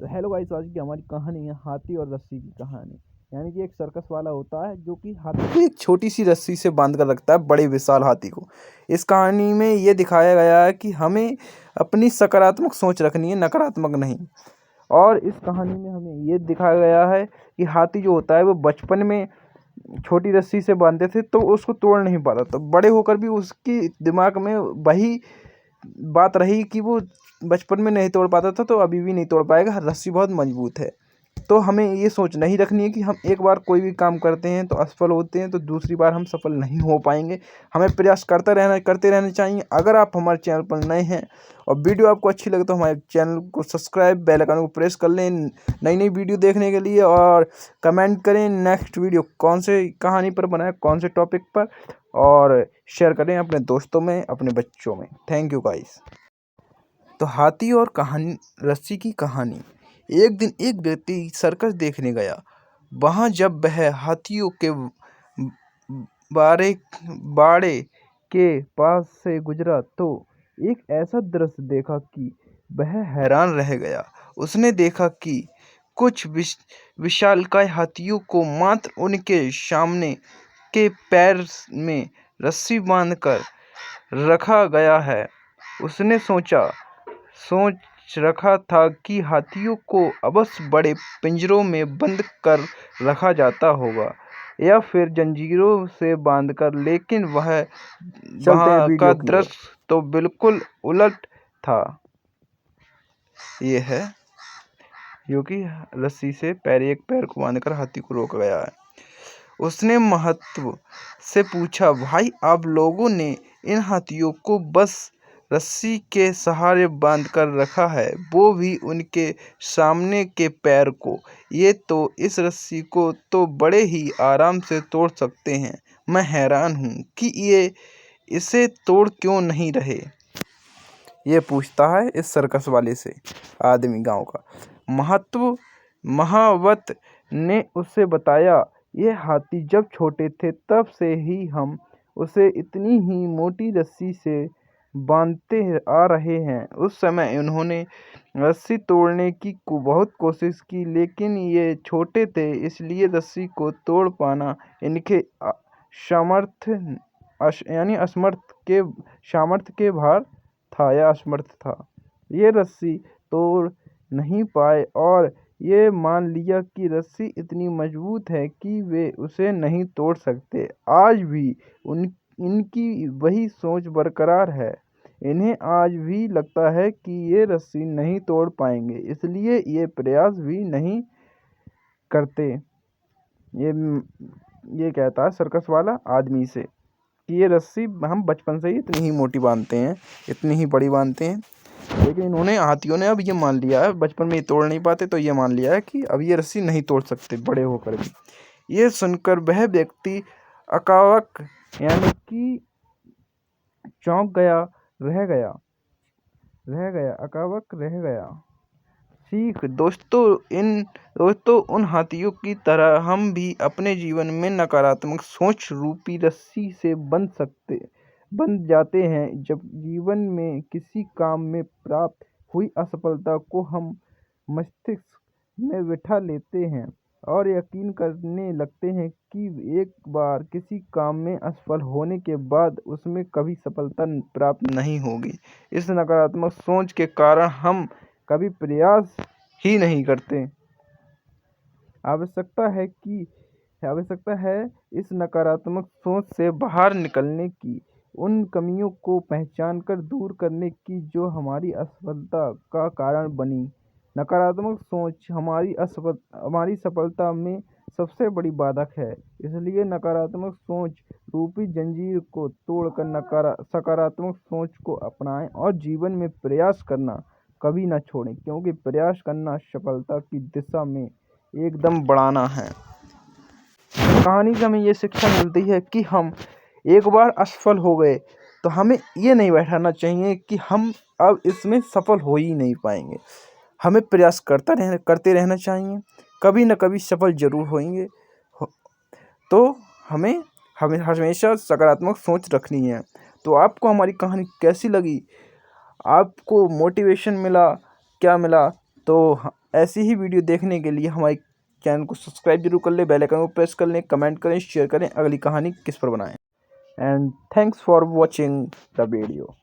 तो hello guys, आज की हमारी कहानी है हाथी और रस्सी की कहानी। यानी कि एक सर्कस वाला होता है जो कि हाथी को एक छोटी सी रस्सी से बांध कर रखता है बड़े विशाल हाथी को। इस कहानी में ये दिखाया गया है कि हमें अपनी सकारात्मक सोच रखनी है, नकारात्मक नहीं। और इस कहानी में हमें ये दिखाया गया है कि हाथी जो होता है वो बचपन में छोटी रस्सी से बांधते थे तो उसको तोड़ नहीं पाता था। बड़े होकर भी उसकी दिमाग में वही बात रही कि वो बचपन में नहीं तोड़ पाता था तो अभी भी नहीं तोड़ पाएगा, रस्सी बहुत मजबूत है। तो हमें ये सोच नहीं रखनी है कि हम एक बार कोई भी काम करते हैं तो असफल होते हैं तो दूसरी बार हम सफल नहीं हो पाएंगे। हमें प्रयास करते रहना चाहिए। अगर आप हमारे चैनल पर नए हैं और वीडियो आपको अच्छी लगे तो हमारे चैनल को सब्सक्राइब, बेल आइकन को प्रेस कर लें नई नई वीडियो देखने के लिए। और कमेंट करें नेक्स्ट वीडियो कौन से कहानी पर बनाए, कौन से टॉपिक पर, और शेयर करें अपने दोस्तों में, अपने बच्चों में। Thank you guys. तो हाथी और कहानी, रस्सी की कहानी। एक दिन एक व्यक्ति सर्कस देखने गया। वहां जब वह हाथियों के बारे बाड़े के पास से गुजरा तो एक ऐसा दृश्य देखा कि वह हैरान रह गया। उसने देखा कि कुछ विशालकाय हाथियों को मात्र उनके सामने के पैर में रस्सी बांधकर रखा गया है। उसने सोच रखा था कि हाथियों को अवश्य बड़े पिंजरों में बंद कर रखा जाता होगा या फिर जंजीरों से बांधकर, लेकिन वहाँ का दृश्य तो बिल्कुल उलट था। ये है क्योंकि रस्सी से एक पैर को बांधकर हाथी को रोका गया है। उसने महत्व से पूछा, भाई आप लोगों ने इन हाथियों को बस रस्सी के सहारे बांध कर रखा है, वो भी उनके सामने के पैर को। ये तो इस रस्सी को तो बड़े ही आराम से तोड़ सकते हैं। मैं हैरान हूँ कि ये इसे तोड़ क्यों नहीं रहे। ये पूछता है इस सर्कस वाले से आदमी गांव का। महावत ने उसे बताया, ये हाथी जब छोटे थे तब से ही हम उसे इतनी ही मोटी रस्सी से बांधते आ रहे हैं। उस समय उन्होंने रस्सी तोड़ने की बहुत कोशिश की, लेकिन ये छोटे थे इसलिए रस्सी को तोड़ पाना इनके सामर्थ्य के बाहर था या असमर्थ था। ये रस्सी तोड़ नहीं पाए और ये मान लिया कि रस्सी इतनी मजबूत है कि वे उसे नहीं तोड़ सकते। आज भी इनकी वही सोच बरकरार है। इन्हें आज भी लगता है कि ये रस्सी नहीं तोड़ पाएंगे, इसलिए ये प्रयास भी नहीं करते। ये कहता है सर्कस वाला आदमी से कि ये रस्सी हम बचपन से ही इतनी ही मोटी बांधते हैं, इतनी ही बड़ी बांधते हैं, लेकिन हाथियों ने अब ये मान लिया है, बचपन में ये तोड़ नहीं पाते तो ये मान लिया है कि अब ये रस्सी नहीं तोड़ सकते बड़े होकर भी। ये सुनकर वह व्यक्ति अकावक यानी कि चौंक गया, अकावक रह गया। सीख दोस्तों उन हाथियों की तरह हम भी अपने जीवन में नकारात्मक सोच रूपी रस्सी से बंध जाते हैं। जब जीवन में किसी काम में प्राप्त हुई असफलता को हम मस्तिष्क में बिठा लेते हैं और यकीन करने लगते हैं कि एक बार किसी काम में असफल होने के बाद उसमें कभी सफलता प्राप्त नहीं होगी। इस नकारात्मक सोच के कारण हम कभी प्रयास ही नहीं करते। आवश्यकता है इस नकारात्मक सोच से बाहर निकलने की, उन कमियों को पहचान कर दूर करने की जो हमारी असफलता का कारण बनी। नकारात्मक सोच हमारी सफलता में सबसे बड़ी बाधक है। इसलिए नकारात्मक सोच रूपी जंजीर को तोड़कर सकारात्मक सोच को अपनाएं और जीवन में प्रयास करना कभी ना छोड़ें, क्योंकि प्रयास करना सफलता की दिशा में एकदम बढ़ाना है। कहानी से हमें ये शिक्षा मिलती है कि हम एक बार असफल हो गए तो हमें ये नहीं बैठाना चाहिए कि हम अब इसमें सफल हो ही नहीं पाएंगे। हमें प्रयास करते रहना चाहिए, कभी न कभी सफल जरूर होंगे। तो हमें हमेशा सकारात्मक सोच रखनी है। तो आपको हमारी कहानी कैसी लगी, आपको मोटिवेशन मिला, क्या मिला, तो ऐसी ही वीडियो देखने के लिए हमारे चैनल को सब्सक्राइब जरूर कर ले, बेल आइकन को प्रेस कर लें, कमेंट करें, शेयर करें अगली कहानी किस पर बनाएं। And thanks for watching the video.